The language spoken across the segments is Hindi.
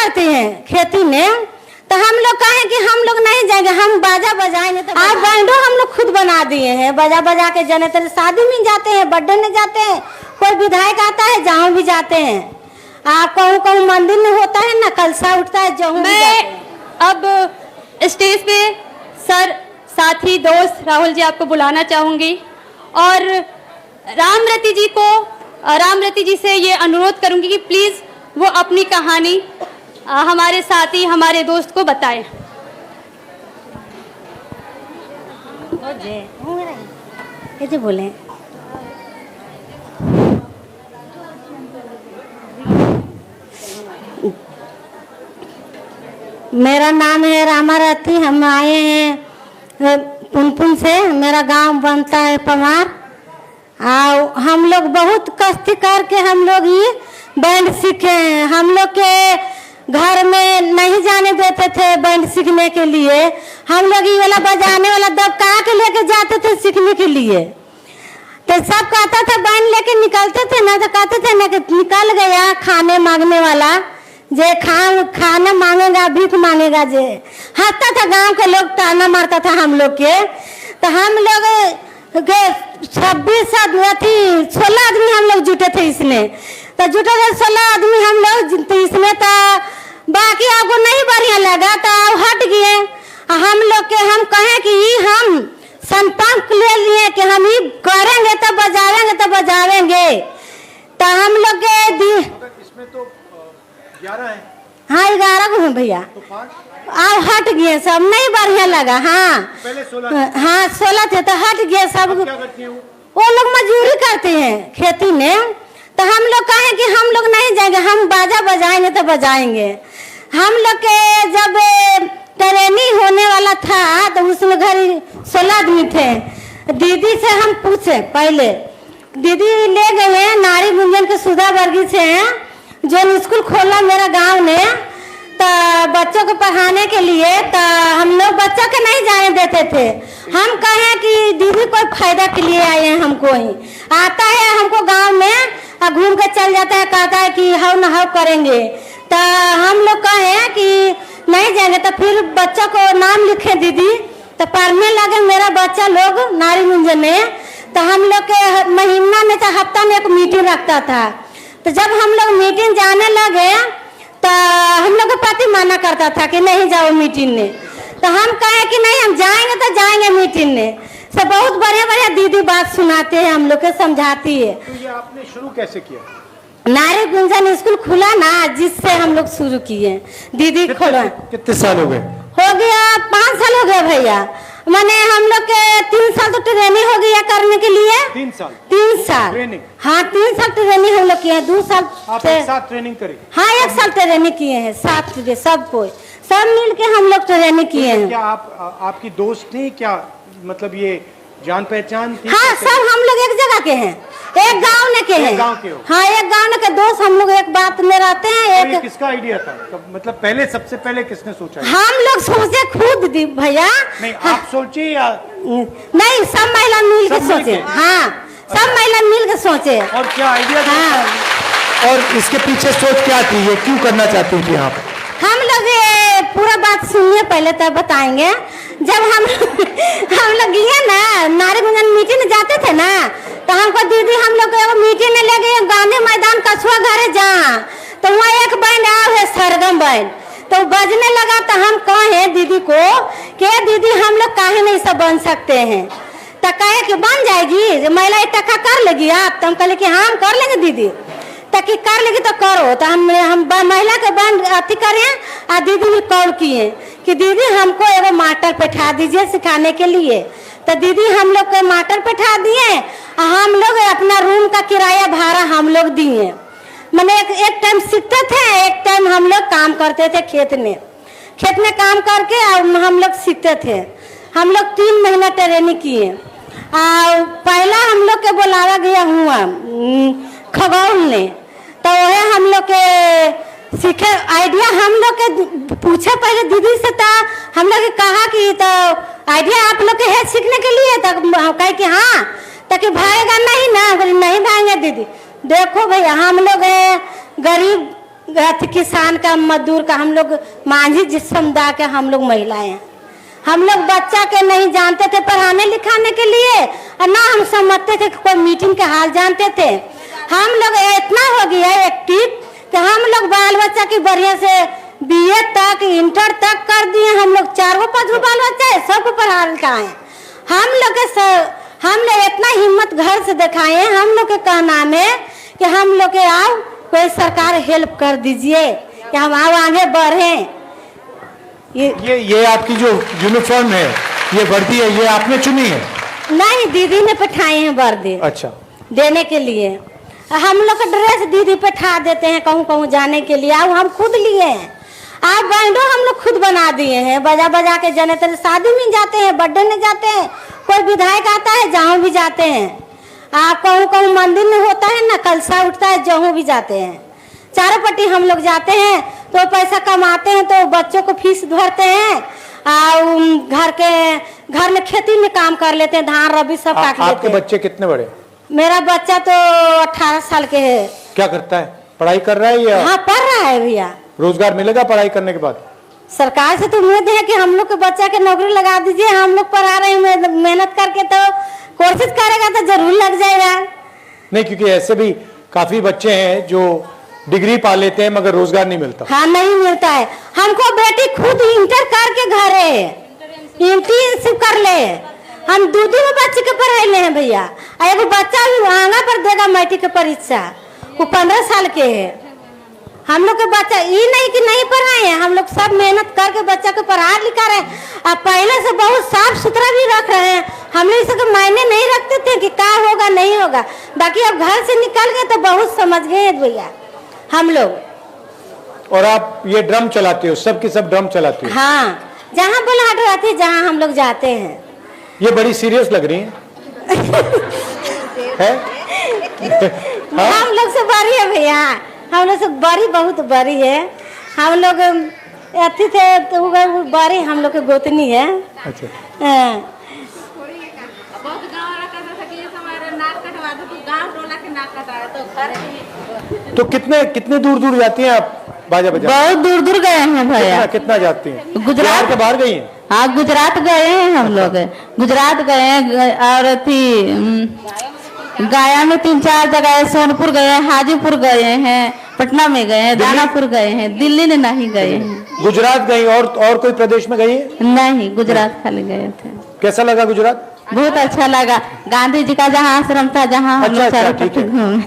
करते हैं खेती में, तो हम लोग कहें कि हम लोग नहीं जाएंगे, हम बाजा बजाएंगे। तो आज बैंडो हम लोग खुद बना दिए हैं, बजा बजा के जने तेरे शादी में जाते हैं, बर्थडे में जाते हैं, कोई विधायक आता है जहाँ भी जाते हैं। कहूँ कहूँ मंदिर में होता है ना, कलसा उठता है जहाँ भी जाते हैं। अब स्टेज पे सर, साथी, दोस्त राहुल जी आपको बुलाना चाहूंगी और रामरती जी से ये अनुरोध करूंगी कि प्लीज वो अपनी कहानी हमारे साथी, हमारे दोस्त को बताएं। कैसे बोले? मेरा नाम है रामारती, हम आए हैं पुनपुन से, मेरा गांव बनता है पमार। हम लोग बहुत कष्ट करके हम लोग ये बैंड सीखे हैं। हम लोग के घर में नहीं जाने देते थे बैंड सीखने के लिए, हम लोग ये वाला बजाने वाला दबका के लेके जाते थे सीखने के लिए। तो सब कहता था बैंड लेके निकलते थे ना, तो कहते थे ना कि निकल गया खाने मांगने वाला, जे खाना मांगेगा, भीख मांगेगा, जे हंसता था। गांव के लोग ताना मारता था हम लोग के। तो हम लोग 16 आदमी हम लोग जुटे थे इसमें, तो जुटे थे 16 आदमी हम लोग, तो इसमें तो बाकी आपको नहीं बढ़िया लगा तो हट गए। हम लोग के हम कहें कि हम संकल्प ले लिए कि हम ही करेंगे तो बजावेंगे तो बजावेंगे। तो हम लोग के इसमें तो 11 है। हाँ 11 को हैं भैया, तो अब हट गए सब, नहीं बढ़िया लगा। हाँ पहले 16 हाँ 16 थे तो हट गए सब। क्या करती है वो लोग मजदूरी करते हैं खेती में, तो हम लोग कहें कि हम लोग नहीं जाएंगे, हम बाजा बजाएंगे तो बजाएंगे। हम लोग के जब ट्रेनिंग होने वाला था तो उसमें घर 16 आदमी थे। दीदी से हम पूछे, पहले दीदी ले गए नारी गुंजन के सुधा वर्गी से हैं, जो स्कूल खोला मेरा गांव ने, तो बच्चों को पढ़ाने के लिए। तो हम लोग बच्चों के नहीं जाने देते थे। हम कहें कि दीदी कोई फायदा के लिए आए हैं, हमको ही आता है, हमको गांव में घूम के चल जाता है, कहता है कि हाउ न हाउ करेंगे। तो हम लोग कहें कि नहीं जाएंगे, तो फिर बच्चों को नाम लिखे दीदी, तो पढ़ने लगे मेरा बच्चा लोग नारी गुंजन में। तो हम लोग के महीना में तो हफ्ता में एक मीटिंग रखता था। तो जब हम लोग मीटिंग जाने लगे तो हम लोग का पति मना करता था कि नहीं जाओ मीटिंग में। तो हम कहे कि नहीं हम जाएंगे तो जाएंगे मीटिंग में। सब बहुत बढ़िया बढ़िया दीदी बात सुनाते हैं, हम लोग के समझाती है। तो ये आपने शुरू कैसे किया? नारी गुंजन स्कूल खुला ना, जिससे हम लोग शुरू किए। दीदी खोला। कितने साल हो गए? हो गया 5 साल हो गया भैया। मैंने हम लोग के 3 साल तो ट्रेनिंग हो गया करने के लिए। 3 साल? 3 साल ट्रेनिंग? हाँ 3 साल ट्रेनिंग हम लोग किए हैं। 2 साल आप एक साथ ट्रेनिंग करी? हाँ 1 साल ट्रेनिंग किए हैं, साथ में सब कोई सब मिल के हम लोग ट्रेनिंग किए हैं। क्या आपकी दोस्त थी क्या, मतलब ये जान पहचान थी? हाँ सब हम लोग एक जगह के हैं, एक गांव के हैं। गांव के हो? हाँ एक गांव के दोस्त हम लोग एक बात में रहते हैं। तो किसका आइडिया था, मतलब पहले सबसे पहले किसने सोचा? हम लोग सोचे खुद भैया। नहीं आप सोचे या नहीं, सब महिला मिल के सोचे। हाँ सब महिला मिल के सोचे। और क्या आइडिया था? हाँ। और इसके पीछे सोच क्या थी, ये क्यों करना चाहती थी आप? हम लोग ये पूरा बात सुनिए पहले तब बताएंगे। जब हम लोग गए ना नारी गुंजन मीटिंग में जाते थे ना, तो हमको दीदी हम लोग मीटिंग में ले गए गांधी मैदान कछुआ घरे जहाँ, तो वहाँ एक बैंड आया है सरगम बैंड, तो बजने लगा। तो हम कहे दीदी को कि दीदी हम लोग काहे नहीं सब बन सकते हैं? तो कहे कि बन जाएगी, महिला इकट्ठा कर लेगी आप? तो हम कहले कि हाँ हम कर लेंगे दीदी। तो कि कर लेगी तो करो। तो हम महिला के बैंड अति करें और दीदी भी कॉल किए कि दीदी हमको एगो मास्टर बैठा दीजिए सिखाने के लिए। तो दीदी हम लोग को मास्टर बैठा दिए और हम लोग अपना रूम का किराया भाड़ा हम लोग दिए। मैंने एक टाइम सीखते थे, एक टाइम हम लोग काम करते थे खेत में काम करके हम लोग सीखते थे। हम लोग 3 महीना ट्रेनिंग किए। और पहला हम लोग के बुलावा गया हुआ खगौल ने, तो वह हम लोग के सीखे आइडिया हम लोग के पूछे पहले दीदी से। था हम लोग कहा कि तो आइडिया आप लोग के है सीखने के लिए? तो कहे कि हाँ। ताकि भागेगा नहीं ना? नहीं भागेंगे दीदी। देखो भैया हम लोग गरीब किसान का, मजदूर का, हम लोग मांझी जिस समुदाय के हम लोग महिलाएं हैं। हम लोग बच्चा के नहीं जानते थे पढ़ाने लिखाने के लिए, और ना हम समझते थे कि कोई मीटिंग के हाल जानते थे। हम लोग इतना हो गया एक्टिव कि हम लोग बाल बच्चा की बढ़िया से बीए तक, इंटर तक कर दिए। हम लोग 4-5 बाल बच्चा है, सबको पढ़ा लिखाए। हम लोग इतना हिम्मत घर से दिखाए हैं। हम लोग के कहना में कि हम लोग के आओ कोई सरकार हेल्प कर दीजिए कि हम आओ आगे बढ़े। ये आपकी जो यूनिफॉर्म है, ये वर्दी है, ये आपने चुनी है? नहीं, दीदी ने पठाए हैं वर्दी। अच्छा। देने के लिए हम लोग का ड्रेस दीदी पठा देते हैं कहूँ कहूँ जाने के लिए। अब हम खुद लिए हैं। आप बैंडो हम लोग खुद बना दिए हैं, बजा बजा के जने तेरे शादी में जाते हैं, बर्थडे में जाते हैं, कोई विधायक आता है जहाँ भी जाते हैं। आप कहूँ कहूँ मंदिर में होता है ना, कलसा उठता है, जहाँ भी जाते हैं। चारों पट्टी हम लोग जाते हैं, तो पैसा कमाते हैं तो बच्चों को फीस भरते हैं, और घर में खेती में काम कर लेते हैं, धान रबी सब काट लेते हैं। आपके बच्चे कितने बड़े? मेरा बच्चा तो 18 साल के है। क्या करता है? पढ़ाई कर रहा है या? हाँ, पढ़ रहा है भैया। रोजगार मिलेगा पढ़ाई करने के बाद? सरकार से तो उम्मीद है कि हम लोग के बच्चा के नौकरी लगा दीजिए। हम लोग पढ़ा रहे हैं, मेहनत करके तो कोशिश करेगा तो जरूर लग जाएगा। नहीं, क्योंकि ऐसे भी काफी बच्चे हैं जो डिग्री पा लेते हैं मगर रोजगार नहीं मिलता। हाँ, नहीं मिलता है। हमको बेटी खुद इंटर करके घर है, इंटर्नशिप कर ले। हम दो बच्चे के पढ़ाई ले हैं भैया। एगो बच्चा भी आगा पर देगा मैट्रिक की परीक्षा, वो 15 साल के है। हम लोग के बच्चा ये नहीं कि नहीं पढ़ाए हैं, हम लोग सब मेहनत करके बच्चा को पढ़ा लिखा रहे हैं। अब पहले से बहुत साफ सुथरा भी रख रहे हैं। हम लोग इसके मायने नहीं रखते थे कि क्या होगा नहीं होगा। बाकी अब घर से निकल गए तो बहुत समझ गए भैया हम लोग। और आप ये ड्रम चलाते हो, सब की सब ड्रम चलाते हो? हाँ, जहाँ बुलाहट रहती है, जहाँ हम लोग जाते हैं। ये बड़ी सीरियस लग रही है। हाँ? हम लोग से बड़ी है भैया, हम लोग से बड़ी, बहुत बड़ी है। हम लोग अति थे तो वो बड़ी हम लोग के गोतनी है। अच्छा। हाँ। तो कितने दूर दूर जाती हैं आप बाजा बजा? बहुत दूर दूर गए हैं भैया। कितना जाती हैं? गुजरात के बाहर गई हैं? हाँ, गुजरात गए हैं हम लोग। गुजरात गए हैं और गया में 3-4 जगह, सोनपुर गए हैं, हाजीपुर गए हैं, पटना में गए हैं, दानापुर गए हैं, दिल्ली में नहीं गए हैं। गुजरात गई और कोई प्रदेश में गई है? नहीं, गुजरात खाली गए थे। कैसा लगा गुजरात? बहुत अच्छा लगा। गांधी जी का जहाँ आश्रम था, जहाँ हम लोग चारों पट्टी घूमे।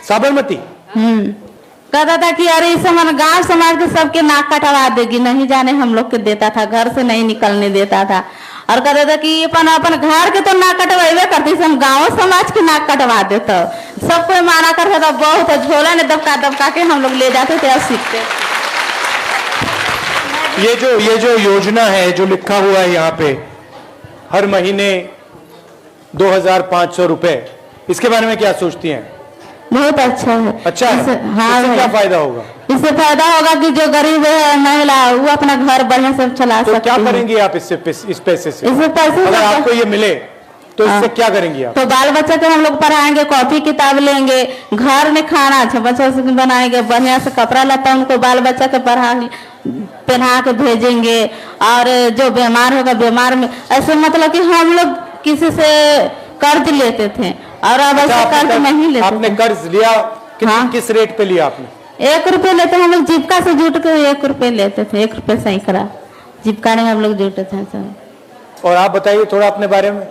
साबरमती? कहता था कि अरे इस गांव समाज के सबके नाक कटवा देगी, नहीं जाने हम लोग के देता था, घर से नहीं निकलने देता था। और कहता था कि अपन घर के तो नाक कटवाइबे करती, हम गाँव समाज के नाक कटवा देते। सब कोई माना करता था, बहुत झोला ने दबका दबका के हम लोग ले जाते थे और सीखते। ये जो योजना है, जो लिखा हुआ है यहाँ पे, हर महीने 2500 रुपए, इसके बारे में क्या सोचती हैं? बहुत अच्छा है। अच्छा है? हाँ, इससे क्या फायदा होगा? इससे फायदा होगा कि जो गरीब है महिला, वो अपना घर बढ़िया से चला सकती है। तो क्या करेंगी आप इस पैसे से? इससे पैसे अगर आपको ये मिले तो इससे क्या करेंगी आप? तो बाल बच्चा को हम लोग पढ़ाएंगे, कॉपी किताब लेंगे, घर में खाना अच्छा बच्चा से बनाएंगे, बढ़िया से कपड़ा लता उनको बाल बच्चा के पहना के भेजेंगे। और जो बीमार होगा, बीमार में ऐसे मतलब कि हम लोग किसी से कर्ज लेते थे और अब ऐसा कर्ज नहीं लेते। आपने कर्ज लिया? हाँ। किस रेट पे लिया आपने? 1 रुपये लेते हम लोग, जीविका से जुट के 1 रुपये लेते थे। 1 रुपये सैकड़ा जीविका में हम लोग जुटे थे सब। और आप बताइए थोड़ा अपने बारे में।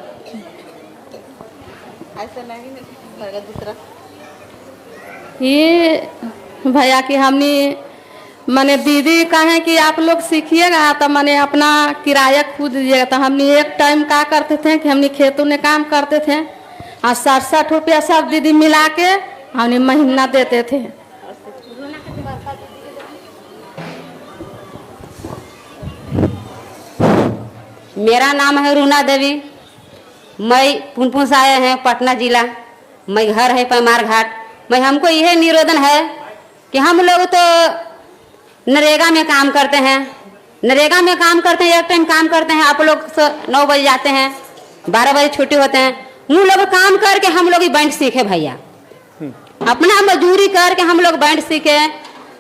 ये भैया कि हमने मैंने दीदी कहे कि आप लोग सीखिएगा तो मैंने अपना किराया खुद दीजिएगा। तो हमने एक टाइम क्या करते थे कि हमने खेतों में काम करते थे और 60-60 रुपया सब दीदी मिला के हमने महीना देते थे। मेरा नाम है रूना देवी। मैं पुनपुन से आए हैं, पटना जिला। मैं घर है पैमार घाट। मैं हमको यह निवेदन है कि हम लोग तो नरेगा में काम करते हैं, नरेगा में काम करते हैं, एक टाइम काम करते हैं। आप लोग 9 बजे जाते हैं, 12 बजे छुट्टी होते हैं। उन लोग काम करके हम लोग बैंड सीखे भैया, अपना मजदूरी करके हम लोग बैंड सीखे।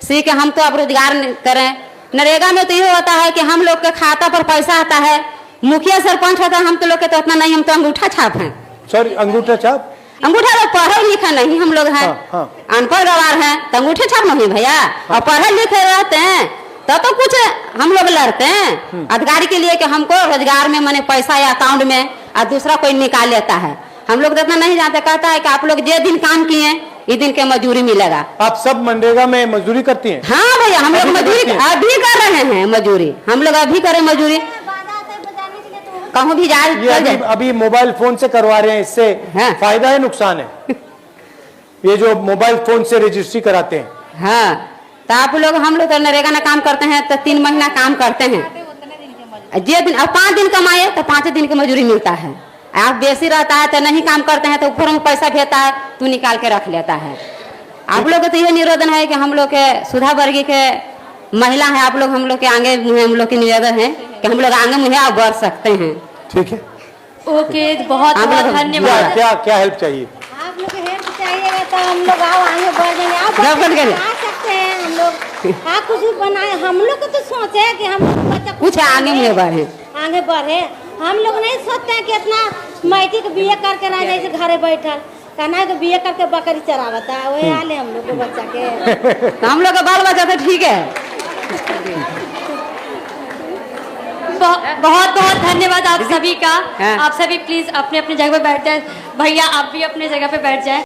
सीख के हम तो अब रोजगार करें। नरेगा में तो ये होता है कि हम लोग के खाता पर पैसा आता है, मुखिया सरपंच होता है, हम तो लोग के तो उतना नहीं, हम तो अंगूठा छाप हैं। सॉरी, अंगूठा छाप? अंगूठा लोग पढ़े लिखे नहीं हम लोग हैं, हाँ। अनपढ़ गवार हैं, तो अंगूठे छाप नहीं भैया। और पढ़े लिखे रहते हैं तो कुछ हम लोग लड़ते हैं अधिकारी के लिए कि हमको रोजगार में मैंने पैसा या अकाउंट में और दूसरा कोई निकाल लेता है। हम लोग तो इतना नहीं जानते, कहता है कि आप लोग जे दिन काम किए ये दिन के मजदूरी मिलेगा। आप सब मनरेगा में मजदूरी करती हैं? हाँ भैया, हम लोग मजदूरी अभी कर रहे हैं, मजदूरी हम लोग अभी करें मजदूरी, कहूँ भी ये जाए। अभी मोबाइल फोन से करवा रहे हैं, इससे हाँ। फायदा है नुकसान है? ये जो मोबाइल फोन से रजिस्ट्री कराते हैं। हाँ, तो आप लोग हम लोग तो नरेगा में काम करते हैं तो 3 महीना काम करते हैं, जे दिन अब 5 दिन कमाए तो 5 दिन की मजदूरी मिलता है। आप बेसी रहता है तो नहीं काम करते हैं तो ऊपर में पैसा भेजता है, तू निकाल के रख लेता है। आप लोग तो यह निवेदन है कि हम लोग के सुधा वर्गीय के महिला है, आप लोग हम लोग के आगे मुँह हम लोग के निवेदन है कि हम लोग आगे मुँह आप बढ़ सकते हैं। ठीक है, ओके, बहुत बहुत धन्यवाद। क्या क्या हेल्प चाहिए? आप लोग को हेल्प चाहिएगा तो हम लोग आओ आगे बढ़ जाएंगे। आप आ सकते हैं, हम लोग हाँ कुछ भी बनाए। हम लोग को तो सोचे कि हम बच्चा कुछ आगे मुँह बढ़े, आगे बढ़े। हम लोग नहीं सोचते हैं कि इतना मैट्रिक बीए करके रह जाए घरे बैठल, कहना है तो बीए करके बकरी चरावता है, वही हाल है हम लोग के बच्चा के। तो हम लोग का बाल बच्चा तो ठीक है। बहुत बहुत धन्यवाद आप सभी का। हाँ। आप सभी प्लीज अपने अपने जगह पे बैठ जाए। भैया आप भी अपने जगह पे बैठ जाए।